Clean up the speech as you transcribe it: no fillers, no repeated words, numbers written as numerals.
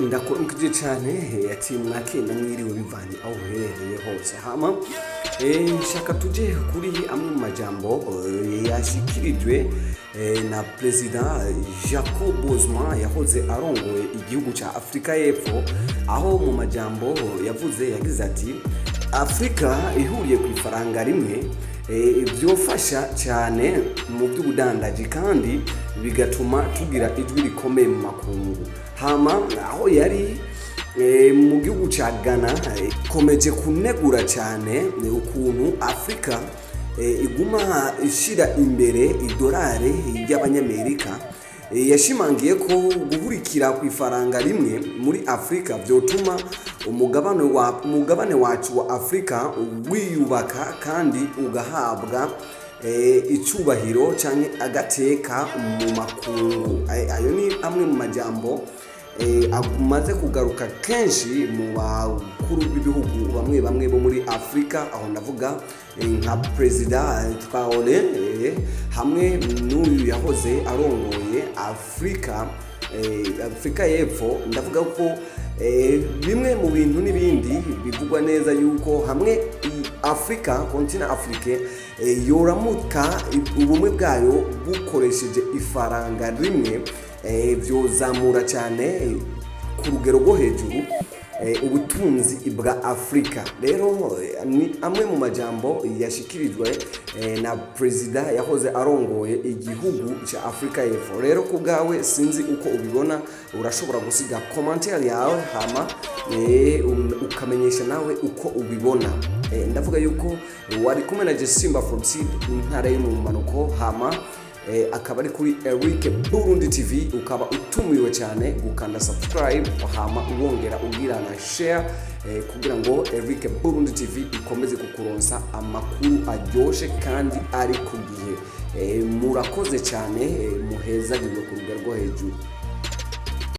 Ndakuramukije cyane ati mwakenda mwiriwe bivanye aho uherereye hose hama shaka tuje kuri amwe mu majambo yashikirijwe na President Jacob Zuma yahoze arongoye igihugu ca Afrika y'Epfo, aho mu majambo yavuze yagize ati Afrika ihuriye ku ifaranga rimwe byofasha cyane mu by'ubudandaji kandi bigatuma tugira ijwi rikomeye mu makungu. Hama aho yari mu gihugu ca Ghana komeje kunegura cyane ukuntu Afrika iguma ishira imbere idolari y'abanyamerika. Yashimangiye ko guhurikira ku ifaranga rimwe muri Afrika byotuma umugabane wacu wa Afrika wiyubaka kandi ugahabwa icubahiro cyane agateka mu makungu. Ayo ni amwe mu majambo amaze kugaruka kenshi mu bakuru b'ibihugu bamwe bo muri Afrika, aho navuga nka President Traoré hamwe n'uyu yahoze arongoye Afrika y'Epfo. Ndavuga ko bimwe mu bintu n'ibindi bivugwa neza yuko hamwe Afrika continent Afrique yoramuka ubumwe bwayo bukoresheje ifaranga rimwe byozamura cyane ku rugero rwo hejuru ubutunzi bwa Afrika. Rero ni amwe mu majambo yashikirijwe na President yahoze arongoye igihugu cya Afrika y'Epfo. Rero ku bwawe sinzi uko ubibona, urashobora gusiga commentaire yawe hama ukamenyesha nawe uko ubibona. Ndavuga yuko wari kumwe na Simba from Seed intara y'umumanuko, hama akaba ari kuri Eric Burundi TV. Ukaba utumiwe cyane gukanda subscribe hama uwongera ugira na share kugira ngo Eric Burundi TV ikomeze kukuronsa amakuru aryoshe kandi ari ku gihe. Murakoze cyane, muheza ku rugero rwo hejuru.